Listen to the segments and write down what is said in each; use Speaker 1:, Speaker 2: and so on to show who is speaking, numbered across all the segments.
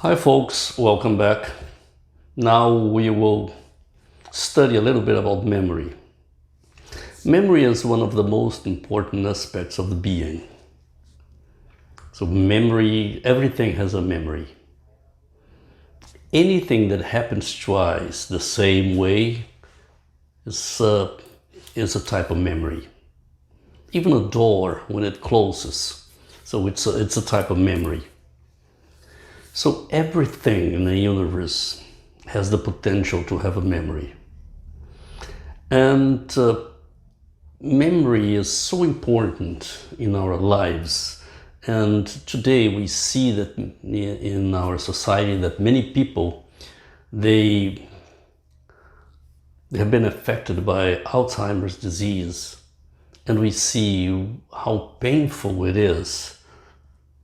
Speaker 1: Hi folks, welcome back. Now we will study a little bit about memory. Memory is one of the most important aspects of the being. So memory, everything has a memory. Anything that happens twice the same way is a type of memory. Even a door when it closes, so it's a type of memory. So everything in the universe has the potential to have a memory. And memory is so important in our lives. And today we see that in our society that many people, they have been affected by Alzheimer's disease. And we see how painful it is,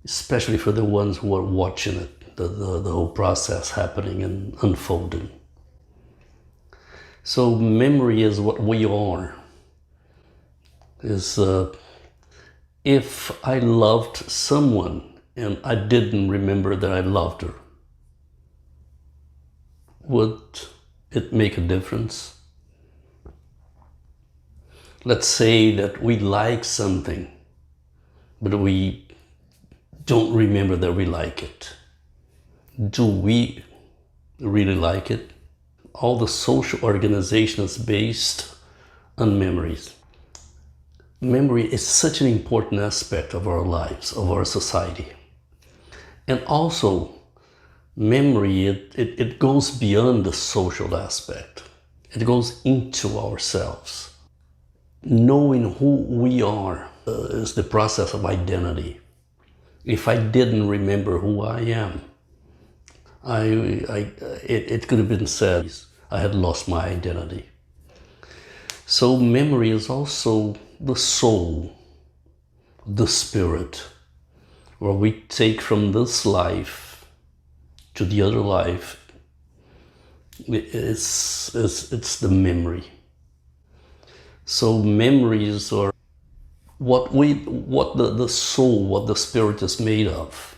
Speaker 1: especially for the ones who are watching it. The whole process happening and unfolding. So memory is what we are. If I loved someone and I didn't remember that I loved her, would it make a difference? Let's say that we like something, but we don't remember that we like it. Do we really like it? All the social organization is based on memories. Memory is such an important aspect of our lives, of our society. And also, memory, it goes beyond the social aspect. It goes into ourselves. Knowing who we are is the process of identity. If I didn't remember who I am, it could have been said I had lost my identity. So memory is also the soul, the spirit, where we take from this life to the other life. It's the memory. So memories are what the soul, what the spirit is made of.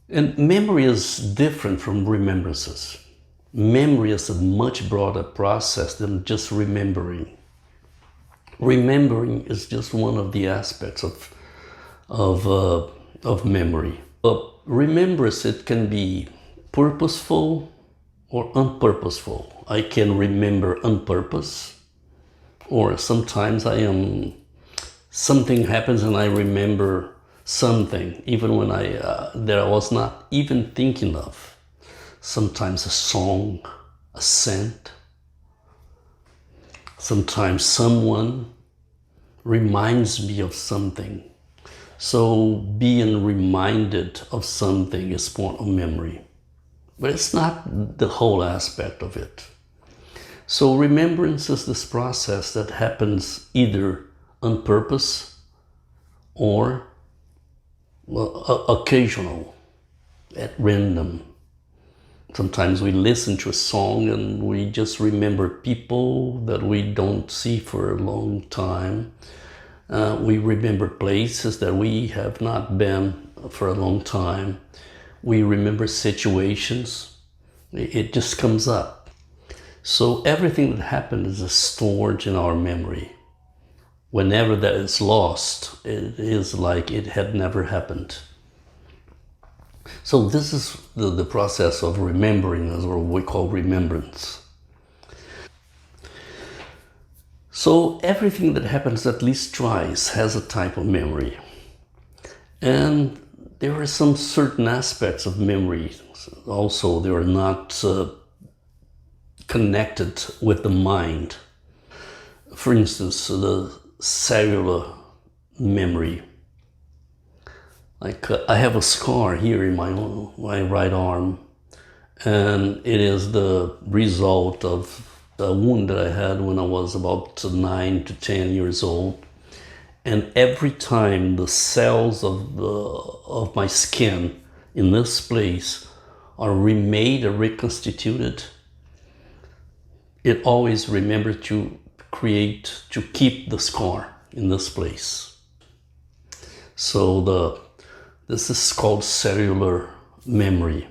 Speaker 1: And memory is different from remembrances. Memory is a much broader process than just remembering. Remembering is just one of the aspects of memory. Remembrance, it can be purposeful or unpurposeful. I can remember on purpose, or sometimes something happens and I remember something, even when that I was not even thinking of. Sometimes a song, a scent. Sometimes someone reminds me of something. So being reminded of something is part of memory. But it's not the whole aspect of it. So remembrance is this process that happens either on purpose or occasional, at random. Sometimes we listen to a song and we just remember people that we don't see for a long time. We remember places that we have not been for a long time. We remember situations. It just comes up. So everything that happened is stored in our memory. Whenever that is lost, it is like it had never happened. So this is the process of remembering, is what we call remembrance. So everything that happens at least twice has a type of memory. And there are some certain aspects of memory also, they are not connected with the mind. For instance, the cellular memory. Like I have a scar here in my right arm, and it is the result of a wound that I had when I was about 9 to 10 years old. And every time the cells of my skin in this place are remade or reconstituted, it always remembers to keep the scar in this place. So This is called cellular memory.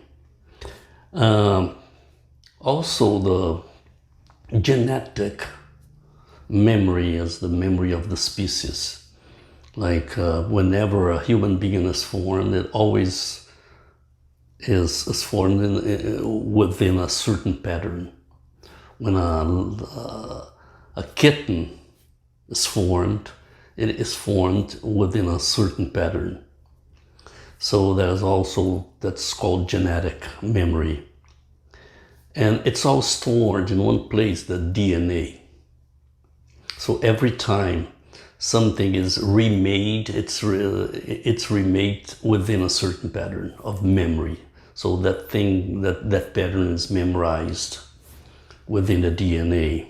Speaker 1: Also, the genetic memory is the memory of the species. Like whenever a human being is formed, it always is formed within a certain pattern. When a kitten is formed, it is formed within a certain pattern. So there's also, that's called genetic memory. And it's all stored in one place, the DNA. So every time something is remade, it's remade within a certain pattern of memory. So that thing, that pattern is memorized within the DNA.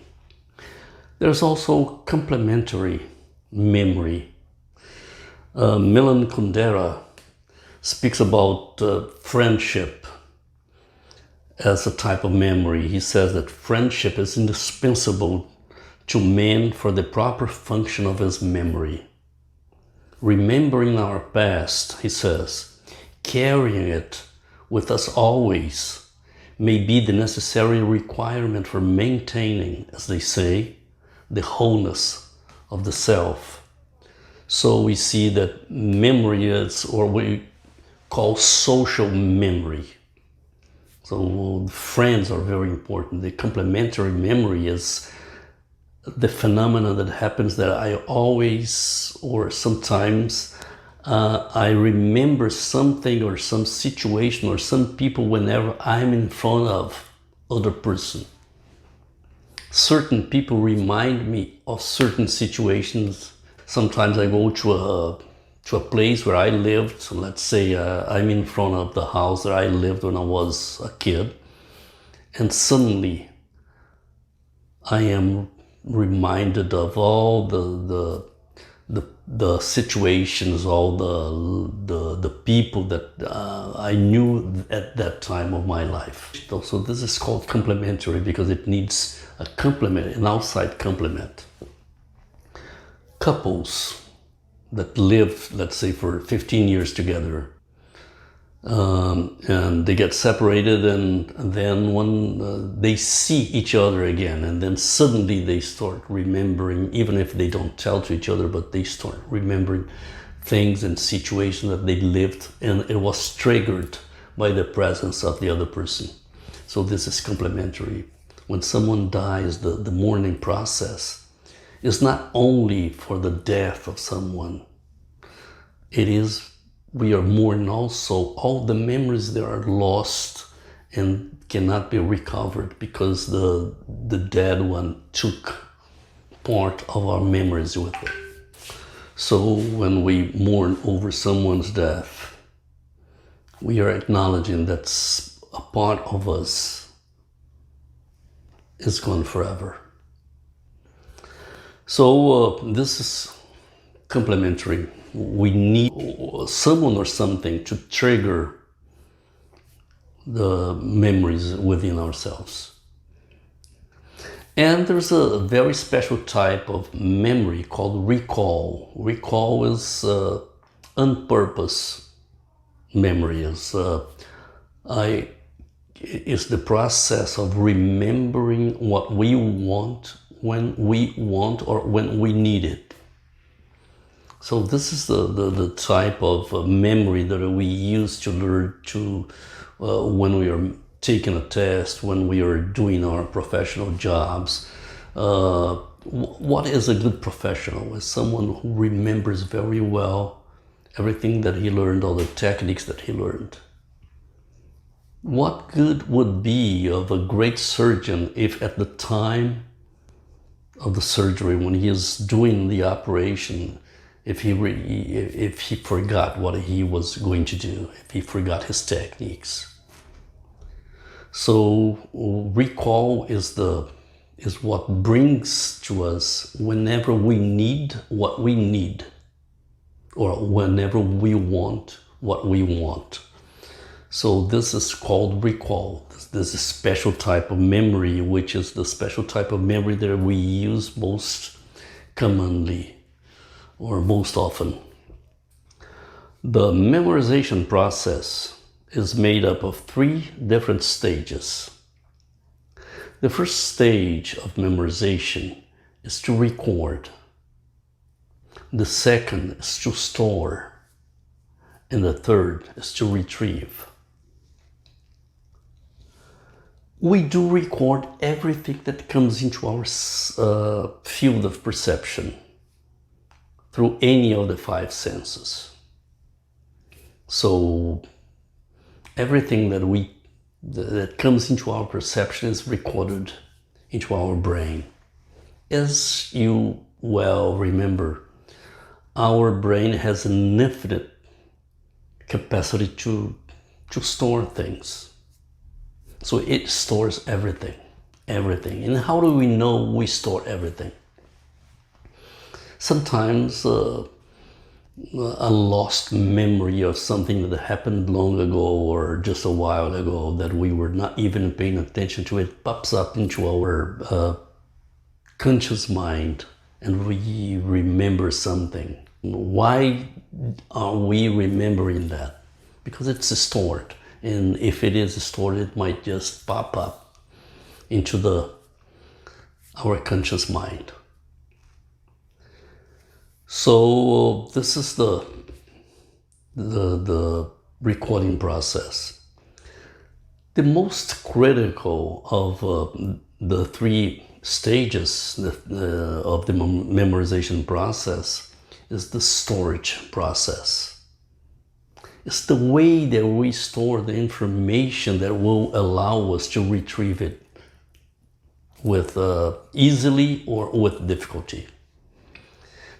Speaker 1: There's also complementary memory. Milan Kundera speaks about friendship as a type of memory. He says that friendship is indispensable to man for the proper function of his memory. Remembering our past, he says, carrying it with us always, may be the necessary requirement for maintaining, as they say, the wholeness of the self. So we see that memory is, or we call social memory. So friends are very important. The complementary memory is the phenomenon that happens that I always, or sometimes, I remember something or some situation or some people whenever I'm in front of other person. Certain people remind me of certain situations. Sometimes I go to a place where I lived. So let's say I'm in front of the house that I lived when I was a kid, and suddenly I am reminded of all the situations, all the people that I knew at that time of my life. So this is called complementary because it needs a complement, an outside complement. Couples that live, let's say, for 15 years together, and they get separated, and then when they see each other again, and then suddenly they start remembering, even if they don't tell to each other, but they start remembering things and situations that they lived, and it was triggered by the presence of the other person. So this is complementary. When someone dies, the mourning process is not only for the death of someone. It is, we are mourning also all the memories that are lost and cannot be recovered because the dead one took part of our memories with it. So when we mourn over someone's death, we are acknowledging that a part of us is gone forever. So this is complementary. We need someone or something to trigger the memories within ourselves. And there's a very special type of memory called recall. Recall is on purpose memory. Is the process of remembering what we want when we want or when we need it. So this is the type of memory that we use to learn to, when we are taking a test, when we are doing our professional jobs. What is a good professional? Is someone who remembers very well everything that he learned, all the techniques that he learned. What good would be of a great surgeon if at the time of the surgery, when he is doing the operation, if he forgot what he was going to do, if he forgot his techniques. So recall is what brings to us whenever we need what we need, or whenever we want what we want. So this is called recall. This is a special type of memory, which is the special type of memory that we use most commonly or most often. The memorization process is made up of 3 different stages. The first stage of memorization is to record. The second is to store. And the third is to retrieve. We do record everything that comes into our field of perception through any of the 5 senses. So everything that comes into our perception is recorded into our brain. As you well remember, our brain has an infinite capacity to store things. So it stores everything. And how do we know we store everything? Sometimes a lost memory of something that happened long ago or just a while ago that we were not even paying attention to, it pops up into our conscious mind and we remember something. Why are we remembering that? Because it's stored. And if it is stored, it might just pop up into our conscious mind. So this is the recording process. The most critical of the 3 stages of the memorization process is the storage process. It's the way that we store the information that will allow us to retrieve it with easily or with difficulty.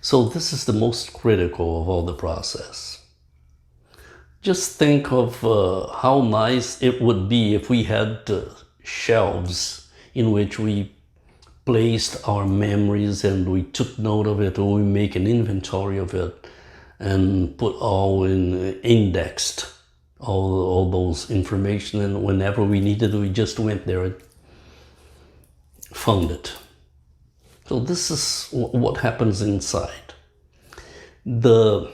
Speaker 1: So this is the most critical of all the process. Just think of how nice it would be if we had shelves in which we placed our memories and we took note of it, or we make an inventory of it and put all indexed all those information, and whenever we needed, we just went there and found it. So this is what happens inside. The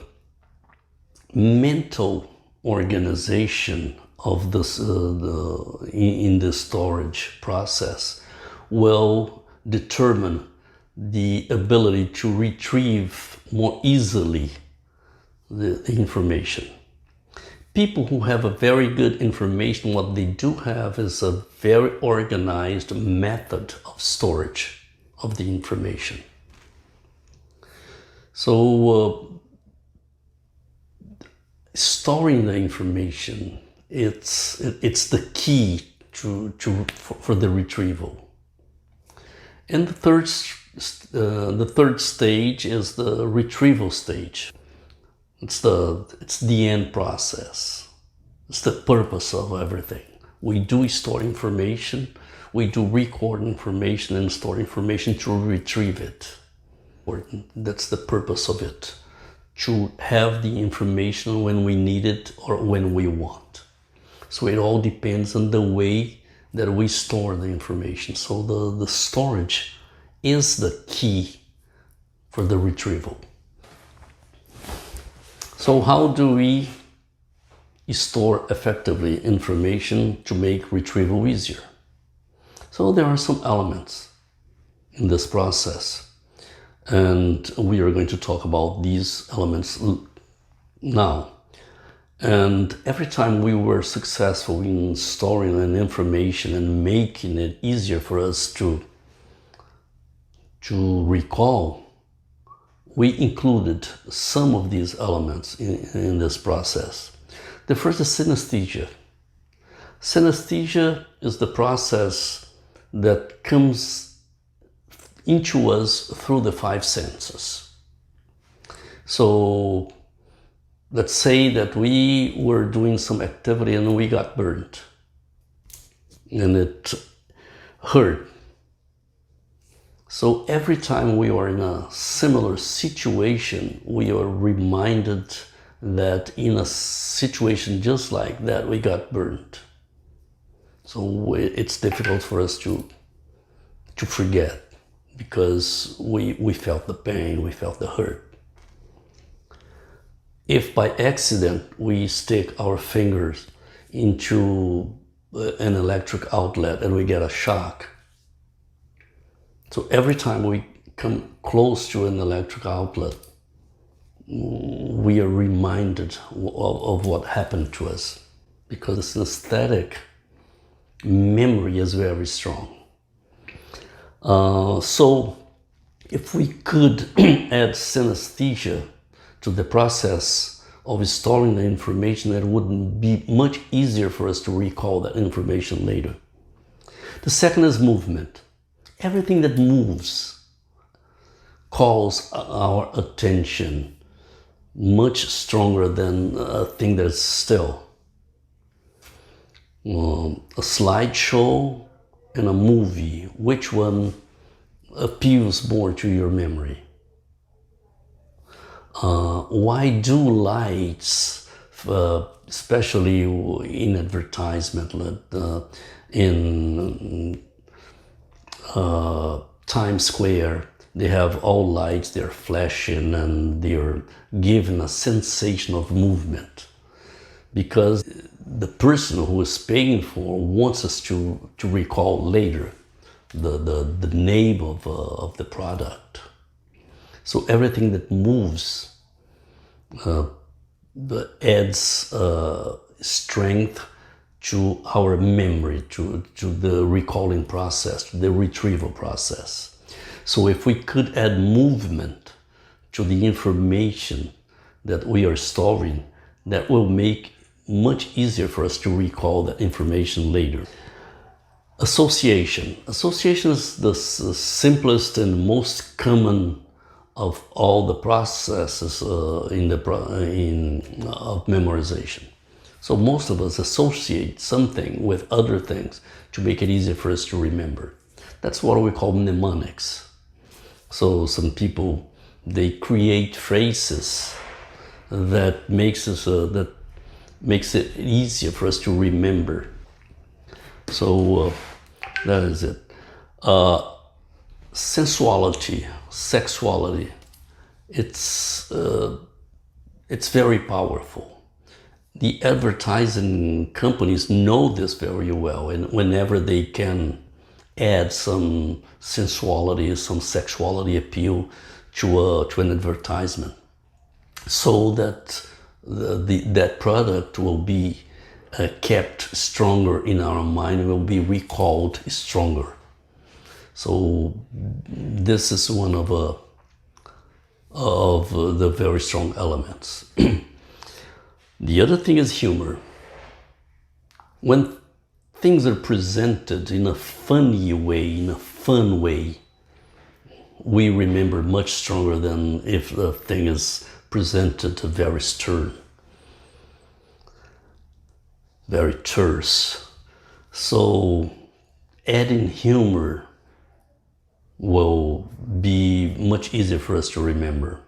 Speaker 1: mental organization of this in the storage process will determine the ability to retrieve more easily the information. People who have a very good information, what they do have is a very organized method of storage of the information. So storing the information, it's the key for the retrieval. And the third stage is the retrieval stage. It's the end process. It's the purpose of everything. We do store information, we do record information and store information to retrieve it. That's the purpose of it, to have the information when we need it or when we want. So it all depends on the way that we store the information. So the storage is the key for the retrieval. So how do we store effectively information to make retrieval easier? So there are some elements in this process, and we are going to talk about these elements now. And every time we were successful in storing an information and making it easier for us to recall, we included some of these elements in this process. The first is synesthesia. Synesthesia is the process that comes into us through the 5 senses. So let's say that we were doing some activity and we got burned and it hurt. So every time we are in a similar situation, we are reminded that in a situation just like that, we got burned. So it's difficult for us to forget, because we felt the pain, we felt the hurt. If by accident we stick our fingers into an electric outlet and we get a shock, so every time we come close to an electric outlet, we are reminded of what happened to us, because this aesthetic memory is very strong. So if we could add synesthesia to the process of storing the information, it would be much easier for us to recall that information later. The second is movement. Everything that moves calls our attention much stronger than a thing that's still. A slideshow and a movie, which one appeals more to your memory? Why do lights, especially in advertisement, in Times Square, they have all lights, they're flashing and they're giving a sensation of movement? Because the person who is paying for wants us to recall later the name of the product. So everything that moves adds strength to our memory, to the recalling process, to the retrieval process. So if we could add movement to the information that we are storing, that will make much easier for us to recall that information later. Association. Association is the simplest and most common of all the processes of memorization. So most of us associate something with other things to make it easier for us to remember. That's what we call mnemonics. So some people, they create phrases that makes it easier for us to remember. So that is it. Sensuality, sexuality, it's very powerful. The advertising companies know this very well, and whenever they can add some sensuality, some sexuality appeal to an advertisement, so that that product will be kept stronger in our mind, will be recalled stronger. So this is one of the very strong elements. The other thing is humor. When things are presented in a funny way, in a fun way, we remember much stronger than if the thing is presented very stern, very terse. So adding humor will be much easier for us to remember.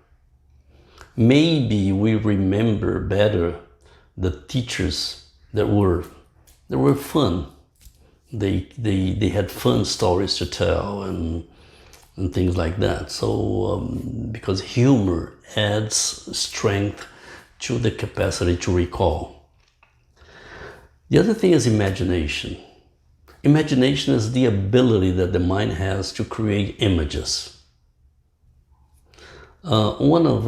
Speaker 1: Maybe we remember better the teachers that were fun. They had fun stories to tell and things like that. So because humor adds strength to the capacity to recall. The other thing is imagination. Imagination is the ability that the mind has to create images. One of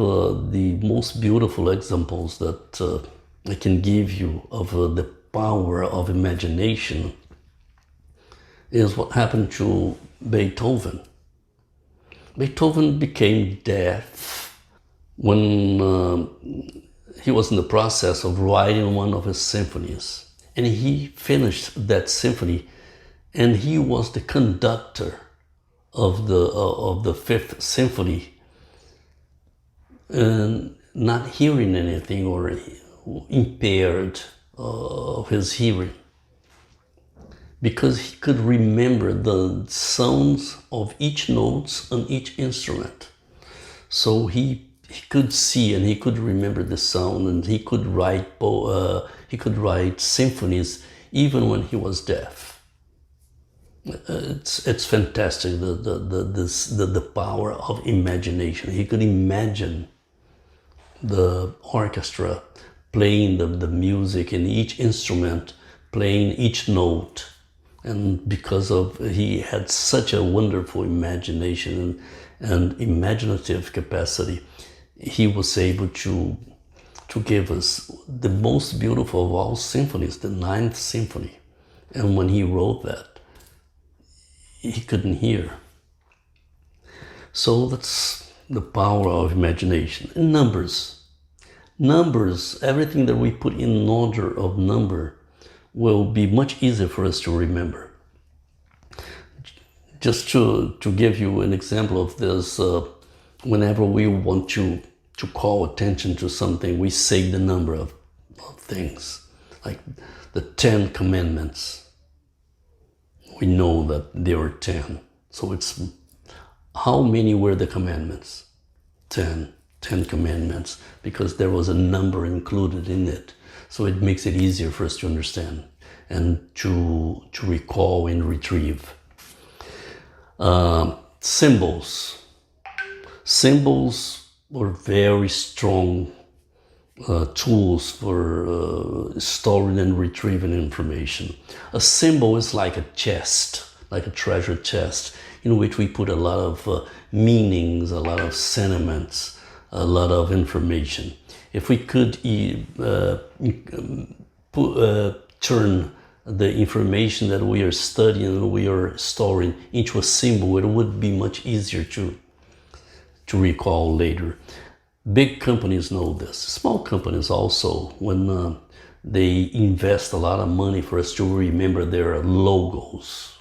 Speaker 1: the most beautiful examples that I can give you of the power of imagination is what happened to Beethoven. Beethoven became deaf when he was in the process of writing one of his symphonies. And he finished that symphony, and he was the conductor of the Fifth Symphony, and not hearing anything or impaired of his hearing, because he could remember the sounds of each notes on each instrument. So he could see and he could remember the sound, and he could write symphonies even when he was deaf. It's fantastic, the power of imagination. He could imagine the orchestra playing the music in each instrument, playing each note. And because of he had such a wonderful imagination and imaginative capacity, he was able to give us the most beautiful of all symphonies, the Ninth Symphony. And when he wrote that, he couldn't hear. So that's the power of imagination. And numbers, everything that we put in order of number will be much easier for us to remember. Just to give you an example of this, whenever we want to call attention to something, we say the number of things, like the 10 commandments. We know that there are 10. So it's, how many were the commandments? 10 commandments, because there was a number included in it. So it makes it easier for us to understand and to recall and retrieve. Symbols were very strong tools for storing and retrieving information. A symbol is like a chest, like a treasure chest, in which we put a lot of meanings, a lot of sentiments, a lot of information. If we could turn the information that we are studying and we are storing into a symbol, it would be much easier to recall later. Big companies know this. Small companies also, when they invest a lot of money for us to remember their logos.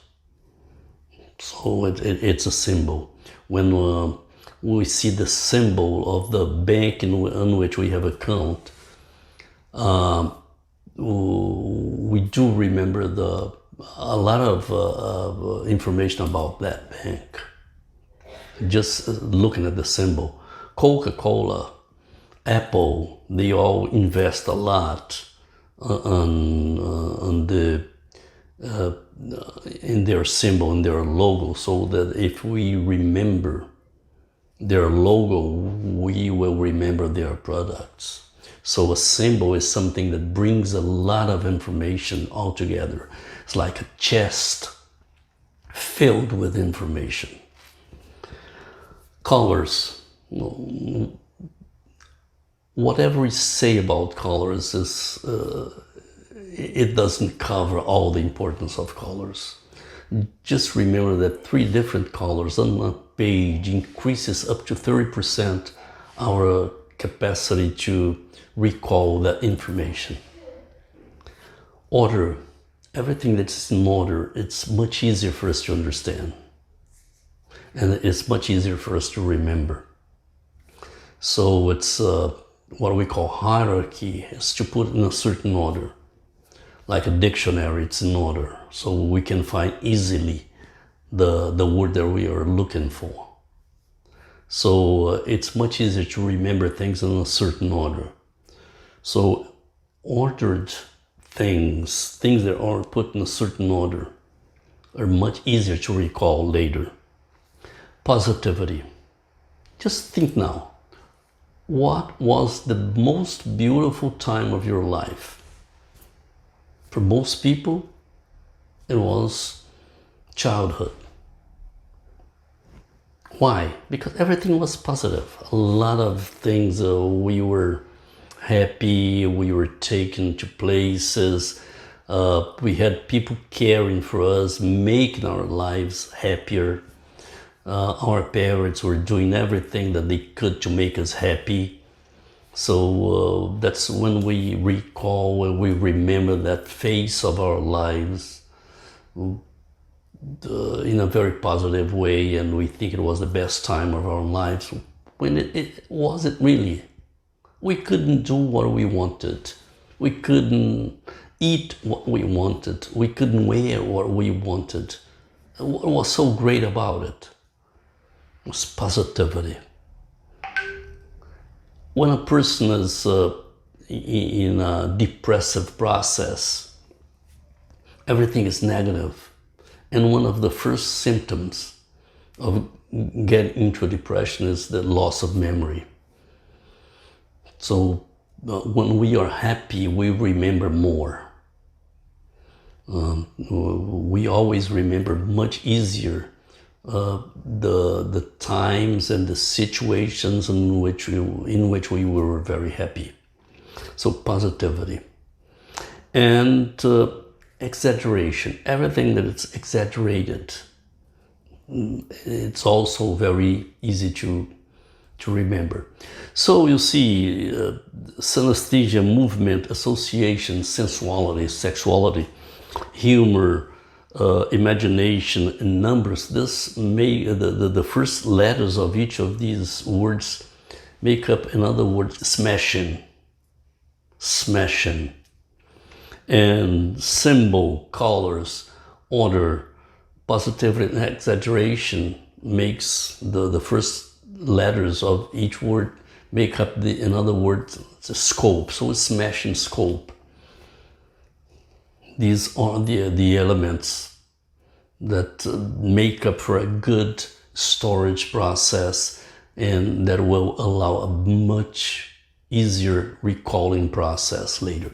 Speaker 1: So it's a symbol. When we see the symbol of the bank in which we have account, we do remember a lot of information about that bank. Just looking at the symbol. Coca-Cola, Apple, they all invest a lot on in their symbol, in their logo, so that if we remember their logo, we will remember their products. So a symbol is something that brings a lot of information all together. It's like a chest filled with information. Colors. Whatever we say about colors is it doesn't cover all the importance of colors. Just remember that 3 different colors on a page increases up to 30% our capacity to recall that information. Order. Everything that's in order, it's much easier for us to understand. And it's much easier for us to remember. So it's what we call hierarchy, is to put in a certain order. Like a dictionary, it's in order, so we can find easily the word that we are looking for. So it's much easier to remember things in a certain order. So ordered things that are put in a certain order, are much easier to recall later. Positivity. Just think now. What was the most beautiful time of your life? For most people, it was childhood. Why? Because everything was positive. A lot of things, we were happy, we were taken to places, we had people caring for us, making our lives happier. Our parents were doing everything that they could to make us happy. So that's when we recall, when we remember that phase of our lives in a very positive way, and we think it was the best time of our lives, when it wasn't really. We couldn't do what we wanted. We couldn't eat what we wanted. We couldn't wear what we wanted. What was so great about it was positivity. When a person is in a depressive process, everything is negative. And one of the first symptoms of getting into a depression is the loss of memory. So when we are happy, we remember more. We always remember much easier the times and the situations in which we were very happy. So positivity and exaggeration. Everything that is exaggerated, it's also very easy to remember. So you see, synesthesia, movement, association, sensuality, sexuality, humor, imagination, and numbers. This may the first letters of each of these words make up, in other words, smashing, and symbol, colors, order, positivity, and exaggeration makes the first letters of each word make up the, in other words, the scope. So it's smashing scope. These are the elements that make up for a good storage process, and that will allow a much easier recalling process later.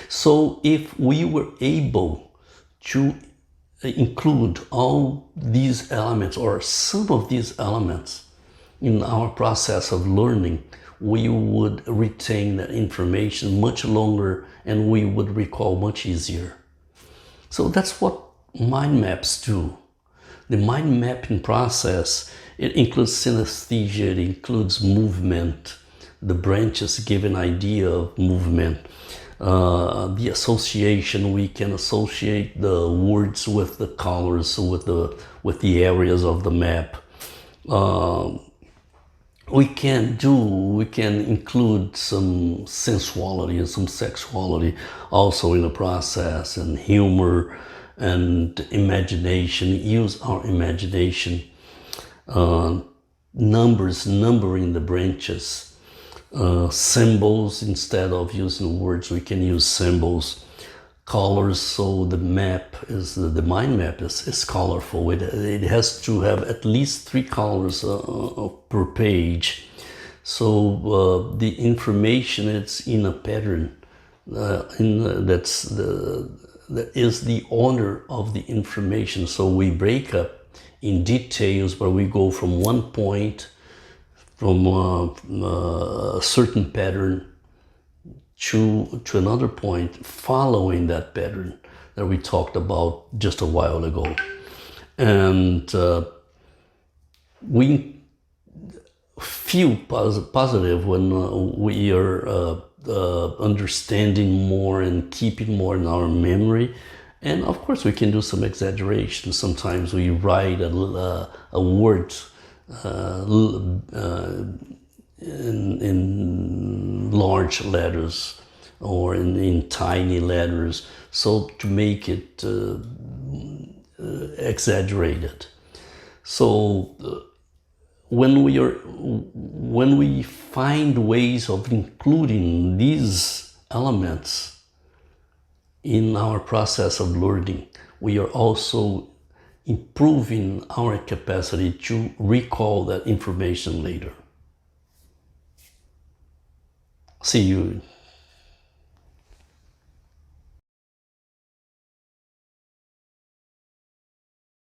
Speaker 1: So if we were able to include all these elements or some of these elements in our process of learning, we would retain that information much longer and we would recall much easier. So that's what mind maps do. The mind mapping process, it includes synesthesia, it includes movement. The branches give an idea of movement. The association, we can associate the words with the colors, with the areas of the map. We can include some sensuality and some sexuality also in the process, and humor and imagination. Use our imagination. Numbering the branches. Symbols, instead of using words, we can use symbols. Colors, so the map is, the mind map is colorful. It has to have at least 3 colors per page. So the information, it's in a pattern. That is the order of the information. So we break up in details, but we go from one point, from a certain pattern to another point, following that pattern that we talked about just a while ago. And we feel positive when we are understanding more and keeping more in our memory. And of course, we can do some exaggeration. Sometimes we write a word in large letters or in tiny letters, so to make it exaggerated. So when we find ways of including these elements in our process of learning, we are also improving our capacity to recall that information later. See you